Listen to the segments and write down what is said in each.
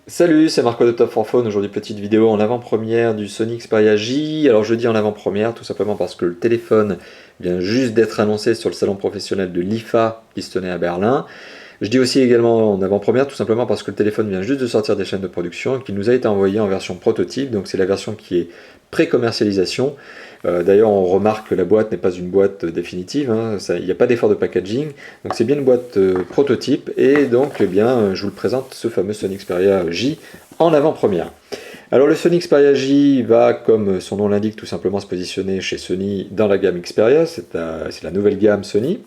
Salut, c'est Marco de Top 4 Phone. Aujourd'hui, petite vidéo en avant-première du Sony Xperia J. Alors, je dis en avant-première tout simplement parce que le téléphone vient juste d'être annoncé sur le salon professionnel de l'IFA qui se tenait à Berlin. Je dis aussi également en avant-première tout simplement parce que le téléphone vient juste de sortir des chaînes de production et qu'il nous a été envoyé en version prototype. Donc, c'est la version qui est pré-commercialisation. D'ailleurs, on remarque que la boîte n'est pas une boîte définitive, hein, il n'y a pas d'effort de packaging, donc c'est bien une boîte prototype, et donc eh bien, je vous le présente, ce fameux Sony Xperia J en avant-première. Alors le Sony Xperia J va, comme son nom l'indique, tout simplement se positionner chez Sony dans la gamme Xperia, c'est la nouvelle gamme Sony.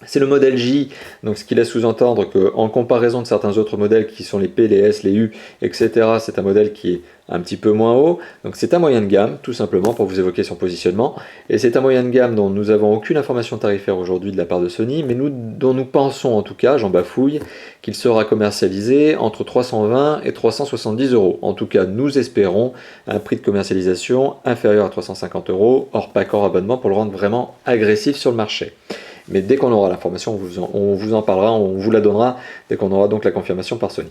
C'est le modèle J, donc ce qui laisse sous-entendre qu'en comparaison de certains autres modèles qui sont les P, les S, les U, etc., c'est un modèle qui est un petit peu moins haut. Donc c'est un moyen de gamme, tout simplement, pour vous évoquer son positionnement. Et c'est un moyen de gamme dont nous n'avons aucune information tarifaire aujourd'hui de la part de Sony, mais dont nous pensons en tout cas, j'en bafouille, qu'il sera commercialisé entre 320 et 370 euros. En tout cas, nous espérons un prix de commercialisation inférieur à 350 euros, hors pack, hors abonnement, pour le rendre vraiment agressif sur le marché. Mais dès qu'on aura l'information, on vous en parlera, on vous la donnera, dès qu'on aura donc la confirmation par Sony.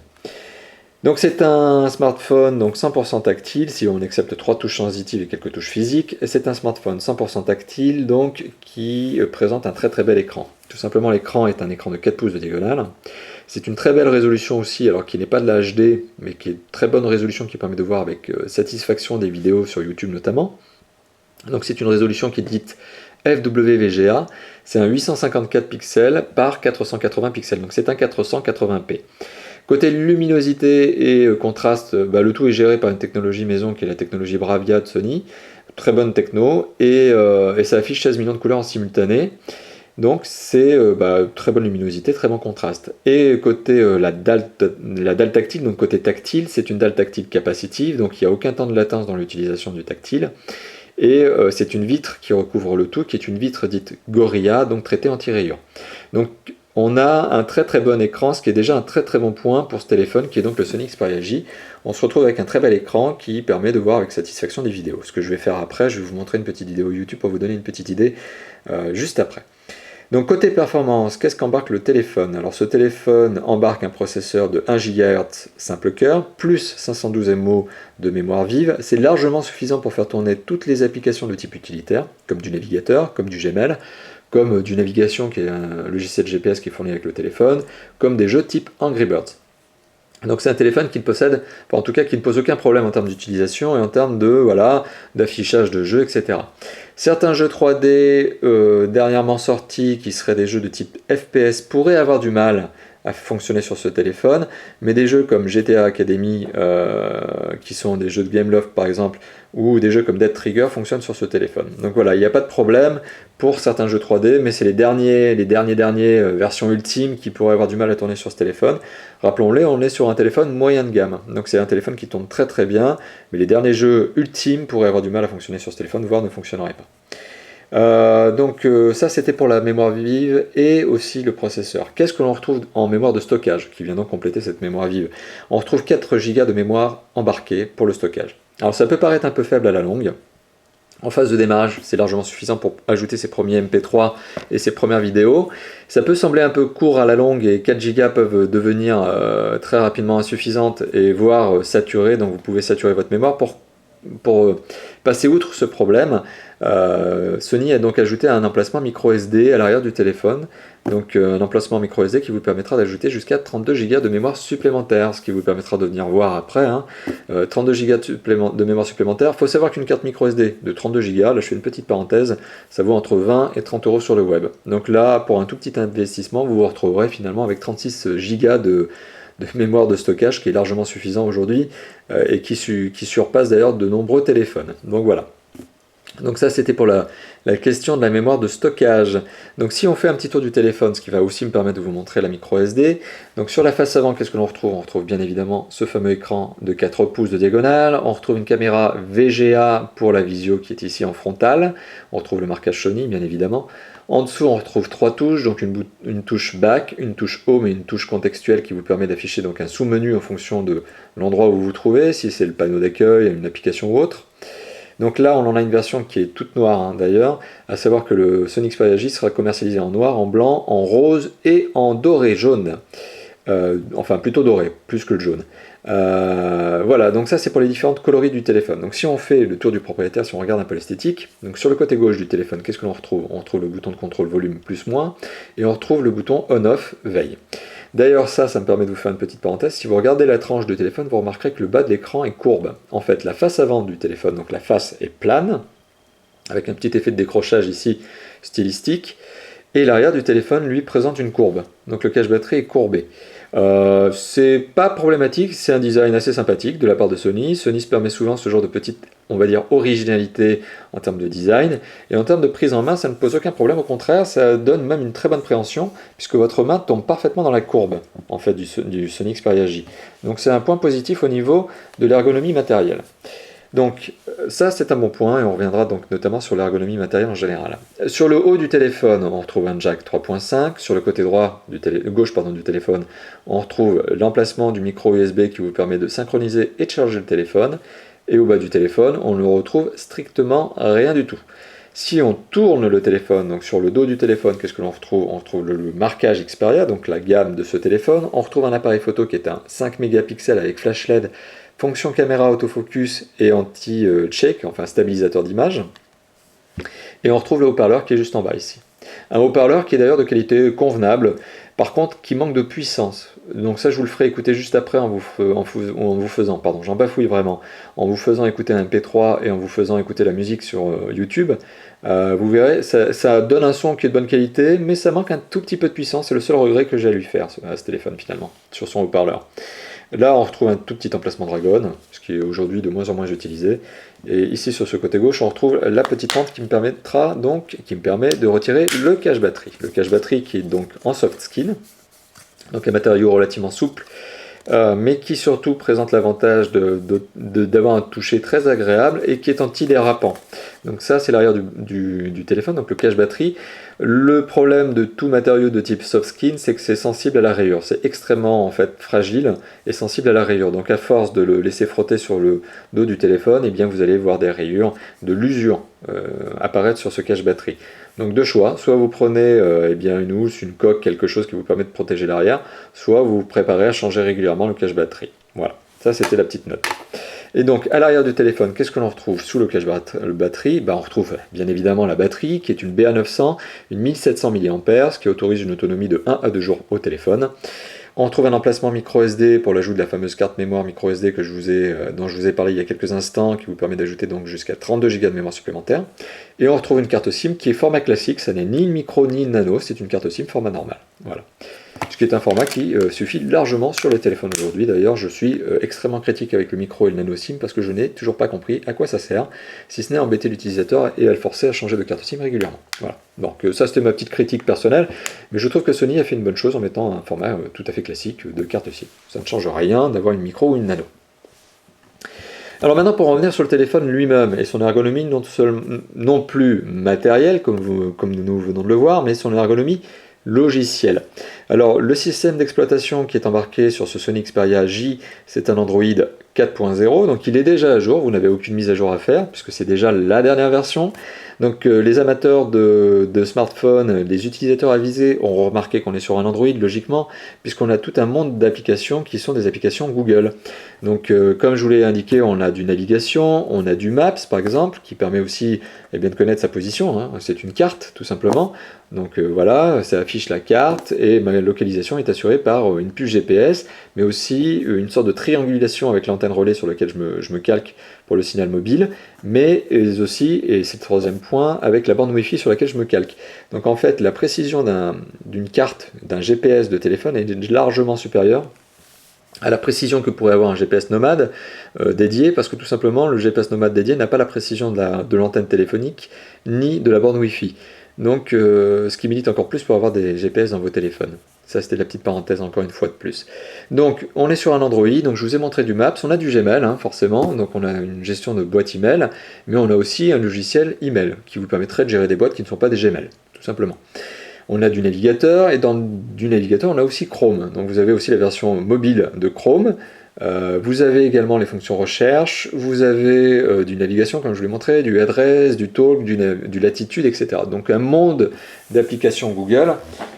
Donc c'est un smartphone donc 100% tactile, si on accepte 3 touches sensitives et quelques touches physiques, et c'est un smartphone 100% tactile donc qui présente un très bel écran. Tout simplement, l'écran est un écran de 4 pouces de diagonale. C'est une très belle résolution aussi, alors qui n'est pas de la HD, mais qui est de très bonne résolution qui permet de voir avec satisfaction des vidéos sur YouTube notamment. Donc c'est une résolution qui est dite FWVGA, c'est un 854 pixels par 480 pixels, donc c'est un 480p. Côté luminosité et contraste, le tout est géré par une technologie maison qui est la technologie Bravia de Sony, très bonne techno, et ça affiche 16 millions de couleurs en simultané. Donc c'est très bonne luminosité, très bon contraste. Et côté la dalle tactile, donc côté tactile, c'est une dalle tactile capacitive, donc il n'y a aucun temps de latence dans l'utilisation du tactile. Et c'est une vitre qui recouvre le tout, qui est une vitre dite Gorilla, donc traitée anti-rayures. Donc on a un très bon écran, ce qui est déjà un très bon point pour ce téléphone, qui est donc le Sony Xperia J. On se retrouve avec un très bel écran qui permet de voir avec satisfaction des vidéos. Ce que je vais faire après, je vais vous montrer une petite vidéo YouTube pour vous donner une petite idée juste après. Donc côté performance, qu'est-ce qu'embarque le téléphone? Alors ce téléphone embarque un processeur de 1 GHz simple cœur, plus 512 MO de mémoire vive. C'est largement suffisant pour faire tourner toutes les applications de type utilitaire, comme du navigateur, comme du Gmail, comme du navigation qui est un logiciel GPS qui est fourni avec le téléphone, comme des jeux type Angry Birds. Donc c'est un téléphone qui ne possède, en tout cas qui ne pose aucun problème en termes d'utilisation et en termes d'affichage de jeux, etc. Certains jeux 3D dernièrement sortis, qui seraient des jeux de type FPS, pourraient avoir du mal à fonctionner sur ce téléphone, mais des jeux comme GTA Academy, qui sont des jeux de Gameloft par exemple, ou des jeux comme Dead Trigger fonctionnent sur ce téléphone. Donc voilà, il n'y a pas de problème pour certains jeux 3D, mais c'est les dernières versions ultimes qui pourraient avoir du mal à tourner sur ce téléphone. Rappelons-le, on est sur un téléphone moyen de gamme, donc c'est un téléphone qui tourne très bien, mais les derniers jeux ultimes pourraient avoir du mal à fonctionner sur ce téléphone, voire ne fonctionneraient pas. Ça c'était pour la mémoire vive et aussi le processeur. Qu'est-ce que l'on retrouve en mémoire de stockage qui vient donc compléter cette mémoire vive? On retrouve 4 Go de mémoire embarquée pour le stockage. Alors ça peut paraître un peu faible à la longue. En phase de démarrage, c'est largement suffisant pour ajouter ses premiers MP3 et ses premières vidéos. Ça peut sembler un peu court à la longue et 4 Go peuvent devenir très rapidement insuffisantes et voire saturées, donc vous pouvez saturer votre mémoire. Pour passer outre ce problème, Sony a donc ajouté un emplacement micro SD à l'arrière du téléphone, donc un emplacement micro SD qui vous permettra d'ajouter jusqu'à 32 Go de mémoire supplémentaire, ce qui vous permettra de venir voir après, 32 Go de mémoire supplémentaire. Il faut savoir qu'une carte micro SD de 32 Go, là je fais une petite parenthèse, ça vaut entre 20 et 30 euros sur le web. Donc là, pour un tout petit investissement, vous vous retrouverez finalement avec 36 Go de mémoire de stockage qui est largement suffisant aujourd'hui et qui surpasse d'ailleurs de nombreux téléphones. Donc voilà. Donc ça c'était pour la question de la mémoire de stockage. Donc si on fait un petit tour du téléphone, ce qui va aussi me permettre de vous montrer la micro SD. Donc sur la face avant, qu'est-ce que l'on retrouve? On retrouve bien évidemment ce fameux écran de 4 pouces de diagonale. On retrouve une caméra VGA pour la visio qui est ici en frontale. On retrouve le marquage Sony bien évidemment. En dessous, on retrouve 3 touches, donc une touche back, une touche home et une touche contextuelle qui vous permet d'afficher donc un sous-menu en fonction de l'endroit où vous vous trouvez, si c'est le panneau d'accueil, une application ou autre. Donc là, on en a une version qui est toute noire d'ailleurs, à savoir que le Sony Xperia J sera commercialisé en noir, en blanc, en rose et en doré jaune. enfin plutôt doré, plus que le jaune. Voilà, donc ça c'est pour les différentes coloris du téléphone. Donc si on fait le tour du propriétaire, si on regarde un peu l'esthétique, donc sur le côté gauche du téléphone, qu'est-ce que l'on retrouve? On retrouve le bouton de contrôle volume plus-moins, et on retrouve le bouton on-off veille. D'ailleurs ça me permet de vous faire une petite parenthèse, si vous regardez la tranche du téléphone, vous remarquerez que le bas de l'écran est courbe. En fait, la face avant du téléphone, donc la face est plane, avec un petit effet de décrochage ici stylistique, et l'arrière du téléphone, lui, présente une courbe. Donc le cache-batterie est courbé. C'est pas problématique, c'est un design assez sympathique de la part de Sony. Sony se permet souvent ce genre de petite, on va dire, originalité en termes de design. Et en termes de prise en main, ça ne pose aucun problème. Au contraire, ça donne même une très bonne préhension, puisque votre main tombe parfaitement dans la courbe, en fait, du Sony Xperia J. Donc c'est un point positif au niveau de l'ergonomie matérielle. Donc ça c'est un bon point et on reviendra donc notamment sur l'ergonomie matérielle en général. Sur le haut du téléphone on retrouve un jack 3.5, sur le côté gauche du téléphone on retrouve l'emplacement du micro USB qui vous permet de synchroniser et de charger le téléphone, et au bas du téléphone on ne retrouve strictement rien du tout. Si on tourne le téléphone, donc sur le dos du téléphone, qu'est-ce que l'on retrouve? On retrouve le marquage Xperia, donc la gamme de ce téléphone. On retrouve un appareil photo qui est un 5 mégapixels avec flash LED, fonction caméra autofocus et anti-check, enfin stabilisateur d'image. Et on retrouve le haut-parleur qui est juste en bas ici. Un haut-parleur qui est d'ailleurs de qualité convenable, par contre qui manque de puissance. Donc ça je vous le ferai écouter juste après en vous faisant, pardon, j'en bafouille vraiment, en vous faisant écouter un MP3 et en vous faisant écouter la musique sur YouTube. Vous verrez, ça donne un son qui est de bonne qualité, mais ça manque un tout petit peu de puissance, c'est le seul regret que j'ai à lui faire à ce téléphone finalement, sur son haut-parleur. Là, on retrouve un tout petit emplacement Dragon, ce qui est aujourd'hui de moins en moins utilisé. Et ici, sur ce côté gauche, on retrouve la petite fente qui me permet de retirer le cache-batterie. Le cache-batterie qui est donc en soft skin, donc un matériau relativement souple, mais qui surtout présente l'avantage d'avoir un toucher très agréable et qui est antidérapant. Donc ça, c'est l'arrière du téléphone, donc le cache-batterie. Le problème de tout matériau de type soft skin, c'est que c'est sensible à la rayure. C'est extrêmement en fait fragile et sensible à la rayure. Donc à force de le laisser frotter sur le dos du téléphone, eh bien vous allez voir des rayures, de l'usure apparaître sur ce cache-batterie. Donc deux choix, soit vous prenez eh bien une housse, une coque, quelque chose qui vous permet de protéger l'arrière, soit vous vous préparez à changer régulièrement le cache-batterie. Voilà, ça c'était la petite note. Et donc à l'arrière du téléphone, qu'est-ce que l'on retrouve sous le cache-batterie? On retrouve bien évidemment la batterie qui est une BA900, une 1700 mAh, ce qui autorise une autonomie de 1 à 2 jours au téléphone. On retrouve un emplacement micro SD pour l'ajout de la fameuse carte mémoire micro SD dont je vous ai parlé il y a quelques instants, qui vous permet d'ajouter donc jusqu'à 32 Go de mémoire supplémentaire. Et on retrouve une carte SIM qui est format classique, ça n'est ni une micro ni une nano, c'est une carte SIM format normal. Voilà. Ce qui est un format qui suffit largement sur les téléphones aujourd'hui. D'ailleurs, je suis extrêmement critique avec le micro et le nano SIM parce que je n'ai toujours pas compris à quoi ça sert, si ce n'est à embêter l'utilisateur et à le forcer à changer de carte SIM régulièrement. Voilà. Donc ça, c'était ma petite critique personnelle, mais je trouve que Sony a fait une bonne chose en mettant un format tout à fait classique de carte SIM. Ça ne change rien d'avoir une micro ou une nano. Alors maintenant, pour revenir sur le téléphone lui-même et son ergonomie non plus matérielle, comme nous venons de le voir, mais son ergonomie logiciel. Alors le système d'exploitation qui est embarqué sur ce Sony Xperia J, c'est un Android 4.0, donc il est déjà à jour, vous n'avez aucune mise à jour à faire, puisque c'est déjà la dernière version. Donc les amateurs de smartphones, les utilisateurs avisés ont remarqué qu'on est sur un Android logiquement, puisqu'on a tout un monde d'applications qui sont des applications Google. Donc comme je vous l'ai indiqué, on a du navigation, on a du Maps par exemple, qui permet aussi de connaître sa position, hein. C'est une carte tout simplement. Donc voilà, ça affiche la carte et ma localisation est assurée par une puce GPS, mais aussi une sorte de triangulation avec l'antenne relais sur laquelle je me calque pour le signal mobile, mais aussi, et c'est le troisième point, avec la bande Wi-Fi sur laquelle je me calque. Donc en fait, la précision d'une carte, d'un GPS de téléphone est largement supérieure à la précision que pourrait avoir un GPS nomade dédié, parce que tout simplement, le GPS nomade dédié n'a pas la précision de l'antenne téléphonique, ni de la borne Wi-Fi. Donc, ce qui milite encore plus pour avoir des GPS dans vos téléphones. Ça, c'était la petite parenthèse encore une fois de plus. Donc, on est sur un Android, donc je vous ai montré du Maps, on a du Gmail, hein, forcément, donc on a une gestion de boîte email, mais on a aussi un logiciel email, qui vous permettrait de gérer des boîtes qui ne sont pas des Gmail, tout simplement. On a du navigateur, et dans du navigateur, on a aussi Chrome. Donc vous avez aussi la version mobile de Chrome, Vous avez également les fonctions recherche, vous avez du navigation comme je vous l'ai montré, du address, du talk, du latitude, etc. Donc un monde d'applications Google,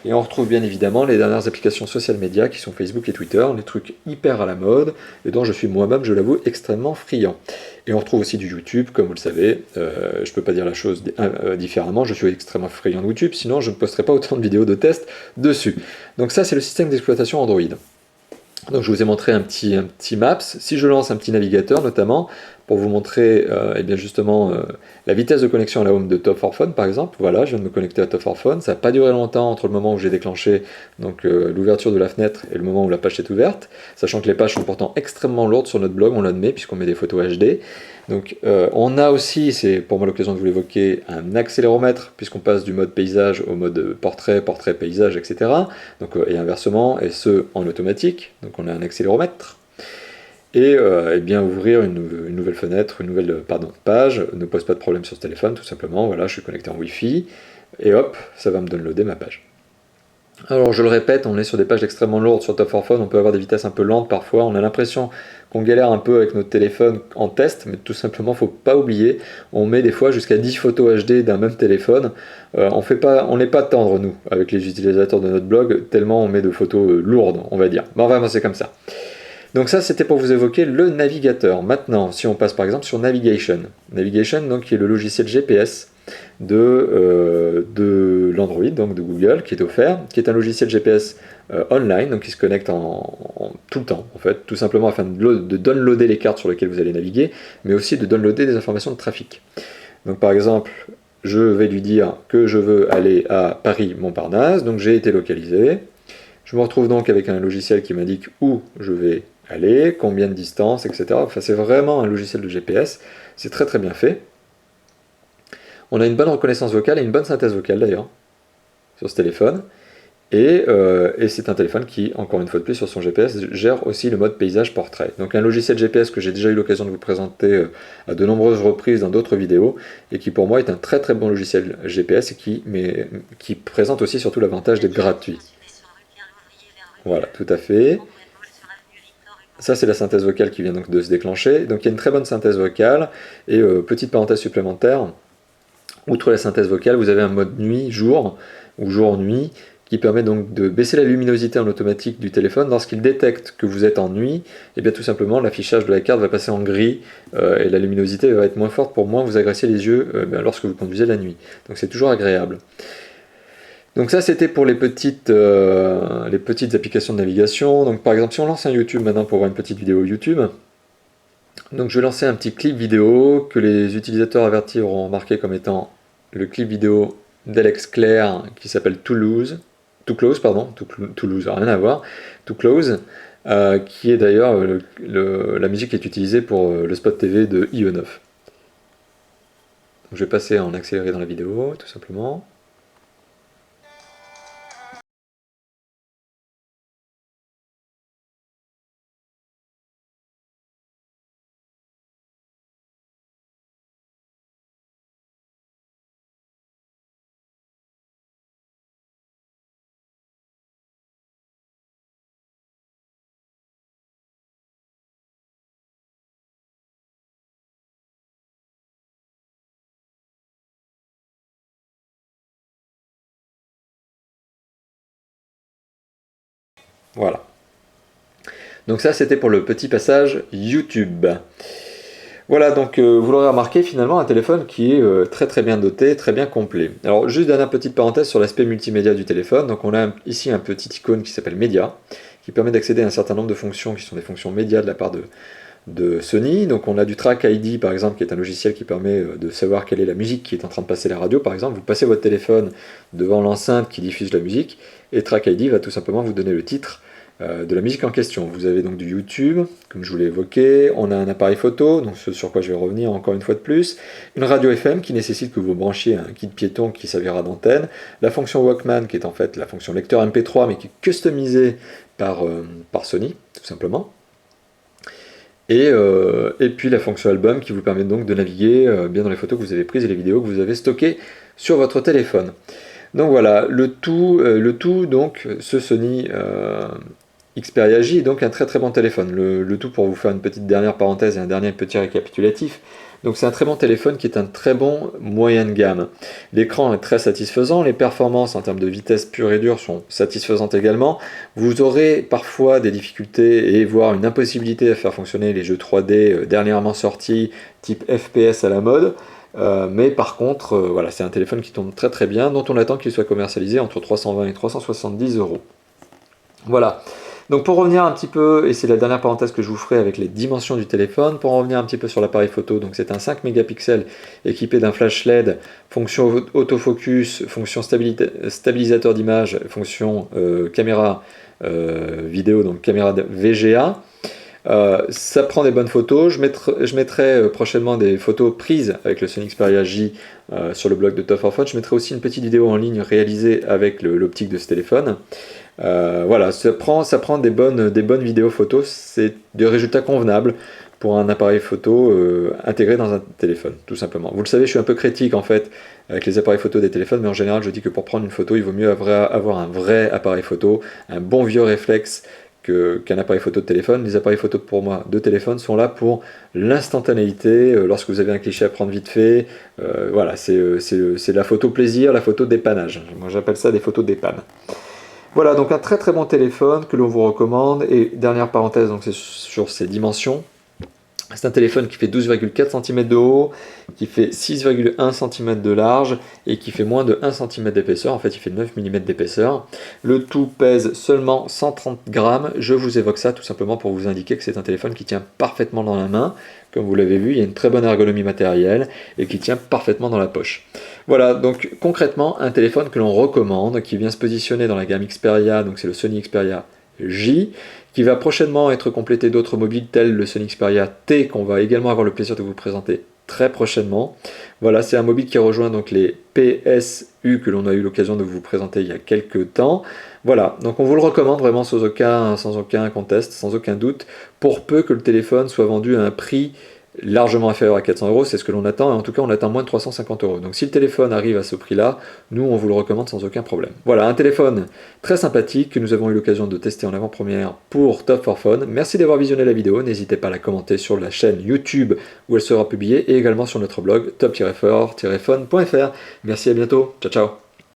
et on retrouve bien évidemment les dernières applications social media qui sont Facebook et Twitter, les trucs hyper à la mode, et dont je suis moi-même, je l'avoue, extrêmement friand. Et on retrouve aussi du YouTube, comme vous le savez, je ne peux pas dire la chose différemment, je suis extrêmement friand de YouTube, sinon je ne posterai pas autant de vidéos de tests dessus. Donc ça c'est le système d'exploitation Android. Donc je vous ai montré un petit Maps. Si je lance un petit navigateur notamment, pour vous montrer eh bien justement la vitesse de connexion à la home de Top 4 Phone par exemple, voilà, je viens de me connecter à Top 4 Phone, ça n'a pas duré longtemps entre le moment où j'ai déclenché l'ouverture de la fenêtre et le moment où la page est ouverte, sachant que les pages sont pourtant extrêmement lourdes sur notre blog, on l'admet, puisqu'on met des photos HD. Donc on a aussi, c'est pour moi l'occasion de vous l'évoquer, un accéléromètre, puisqu'on passe du mode paysage au mode portrait, portrait, paysage, etc. Donc, et inversement, et ce en automatique, donc on a un accéléromètre. Et bien ouvrir une nouvelle fenêtre, une nouvelle page, ne pose pas de problème sur ce téléphone, tout simplement, voilà, je suis connecté en Wi-Fi, et hop, ça va me downloader ma page. Alors je le répète, on est sur des pages extrêmement lourdes sur Top 4 Phone, on peut avoir des vitesses un peu lentes parfois, on a l'impression qu'on galère un peu avec notre téléphone en test, mais tout simplement, faut pas oublier, on met des fois jusqu'à 10 photos HD d'un même téléphone, on n'est pas tendre nous, avec les utilisateurs de notre blog, tellement on met de photos lourdes, on va dire. Mais vraiment c'est comme ça. Donc ça c'était pour vous évoquer le navigateur. Maintenant, si on passe par exemple sur Navigation. Navigation, donc, qui est le logiciel GPS de l'Android, donc de Google, qui est offert, qui est un logiciel GPS online, donc qui se connecte tout le temps, en fait, tout simplement afin de downloader les cartes sur lesquelles vous allez naviguer, mais aussi de downloader des informations de trafic. Donc par exemple, je vais lui dire que je veux aller à Paris-Montparnasse, donc j'ai été localisé. Je me retrouve donc avec un logiciel qui m'indique où je vais aller, combien de distance, etc. Enfin, c'est vraiment un logiciel de GPS, c'est très très bien fait. On a une bonne reconnaissance vocale et une bonne synthèse vocale d'ailleurs sur ce téléphone. Et c'est un téléphone qui, encore une fois de plus, sur son GPS, gère aussi le mode paysage portrait. Donc un logiciel GPS que j'ai déjà eu l'occasion de vous présenter à de nombreuses reprises dans d'autres vidéos, et qui pour moi est un très très bon logiciel GPS, et qui présente aussi surtout l'avantage d'être gratuit. Voilà, tout à fait. Ça, c'est la synthèse vocale qui vient donc de se déclencher. Donc il y a une très bonne synthèse vocale, et petite parenthèse supplémentaire, outre la synthèse vocale, vous avez un mode nuit-jour, ou jour-nuit, qui permet donc de baisser la luminosité en automatique du téléphone. Lorsqu'il détecte que vous êtes en nuit, et bien tout simplement l'affichage de la carte va passer en gris, et la luminosité va être moins forte pour moins vous agresser les yeux lorsque vous conduisez la nuit. Donc c'est toujours agréable. Donc ça c'était pour les petites applications de navigation. Donc par exemple si on lance un YouTube maintenant pour voir une petite vidéo YouTube, donc je vais lancer un petit clip vidéo que les utilisateurs avertis auront remarqué comme étant le clip vidéo d'Alex Claire qui s'appelle Toulouse, rien à voir, Too Close, qui est d'ailleurs la musique qui est utilisée pour le spot TV de IE9. Donc je vais passer en accéléré dans la vidéo, tout simplement. Voilà. Donc ça c'était pour le petit passage YouTube. Voilà, donc vous l'aurez remarqué, finalement un téléphone qui est très très bien doté, très bien complet. Alors juste dernière petite parenthèse sur l'aspect multimédia du téléphone. Donc on a ici un petit icône qui s'appelle Média, qui permet d'accéder à un certain nombre de fonctions qui sont des fonctions médias de la part de Sony. Donc on a du Track ID par exemple, qui est un logiciel qui permet de savoir quelle est la musique qui est en train de passer à la radio par exemple. Vous passez votre téléphone devant l'enceinte qui diffuse la musique, et Track ID va tout simplement vous donner le titre de la musique en question. Vous avez donc du YouTube, comme je vous l'ai évoqué, on a un appareil photo, donc ce sur quoi je vais revenir encore une fois de plus, une radio FM qui nécessite que vous branchiez un kit piéton qui servira d'antenne, la fonction Walkman qui est en fait la fonction lecteur MP3 mais qui est customisée par Sony, tout simplement. Et puis la fonction album qui vous permet donc de naviguer bien dans les photos que vous avez prises et les vidéos que vous avez stockées sur votre téléphone. Donc voilà, le tout donc ce Sony Xperia J est donc un très très bon téléphone. Le tout pour vous faire une petite dernière parenthèse et un dernier petit récapitulatif. Donc c'est un très bon téléphone qui est un très bon moyen de gamme. L'écran est très satisfaisant, les performances en termes de vitesse pure et dure sont satisfaisantes également. Vous aurez parfois des difficultés et voire une impossibilité à faire fonctionner les jeux 3D dernièrement sortis, type FPS à la mode. Mais par contre, voilà, c'est un téléphone qui tourne très très bien, dont on attend qu'il soit commercialisé entre 320 et 370 euros. Voilà. Donc pour revenir un petit peu, et c'est la dernière parenthèse que je vous ferai avec les dimensions du téléphone, pour en revenir un petit peu sur l'appareil photo, donc c'est un 5 mégapixels équipé d'un flash LED, fonction autofocus, fonction stabilisateur d'image, fonction caméra vidéo, donc caméra VGA. Ça prend des bonnes photos. Je mettrai prochainement des photos prises avec le Sony Xperia J sur le blog de Top for Phone. Je mettrai aussi une petite vidéo en ligne réalisée avec l'optique de ce téléphone. Voilà, ça prend des bonnes vidéos photos. C'est des résultats convenables pour un appareil photo intégré dans un téléphone, tout simplement. Vous le savez, je suis un peu critique en fait avec les appareils photo des téléphones, mais en général, je dis que pour prendre une photo, il vaut mieux avoir un vrai appareil photo, un bon vieux réflexe qu'un appareil photo de téléphone. Les appareils photo pour moi de téléphone sont là pour l'instantanéité, lorsque vous avez un cliché à prendre vite fait, voilà, c'est la photo plaisir, la photo dépannage. Moi j'appelle ça des photos dépanne. Voilà, donc un très très bon téléphone que l'on vous recommande. Et dernière parenthèse, donc c'est sur ses dimensions. C'est un téléphone qui fait 12,4 cm de haut, qui fait 6,1 cm de large et qui fait moins de 1 cm d'épaisseur. En fait, il fait 9 mm d'épaisseur. Le tout pèse seulement 130 grammes. Je vous évoque ça tout simplement pour vous indiquer que c'est un téléphone qui tient parfaitement dans la main. Comme vous l'avez vu, il y a une très bonne ergonomie matérielle et qui tient parfaitement dans la poche. Voilà, donc concrètement, un téléphone que l'on recommande, qui vient se positionner dans la gamme Xperia, donc c'est le Sony Xperia J, qui va prochainement être complété d'autres mobiles tels le Sony Xperia T, qu'on va également avoir le plaisir de vous présenter très prochainement. Voilà, c'est un mobile qui rejoint donc les PSU que l'on a eu l'occasion de vous présenter il y a quelques temps. Voilà, donc on vous le recommande vraiment sans aucun conteste, sans aucun doute, pour peu que le téléphone soit vendu à un prix largement inférieur à 400 euros, c'est ce que l'on attend, et en tout cas on attend moins de 350 euros. Donc si le téléphone arrive à ce prix-là, nous on vous le recommande sans aucun problème. Voilà, un téléphone très sympathique que nous avons eu l'occasion de tester en avant-première pour Top for Phone. Merci d'avoir visionné la vidéo, n'hésitez pas à la commenter sur la chaîne YouTube où elle sera publiée, et également sur notre blog top-for-phone.fr. Merci, à bientôt, ciao ciao.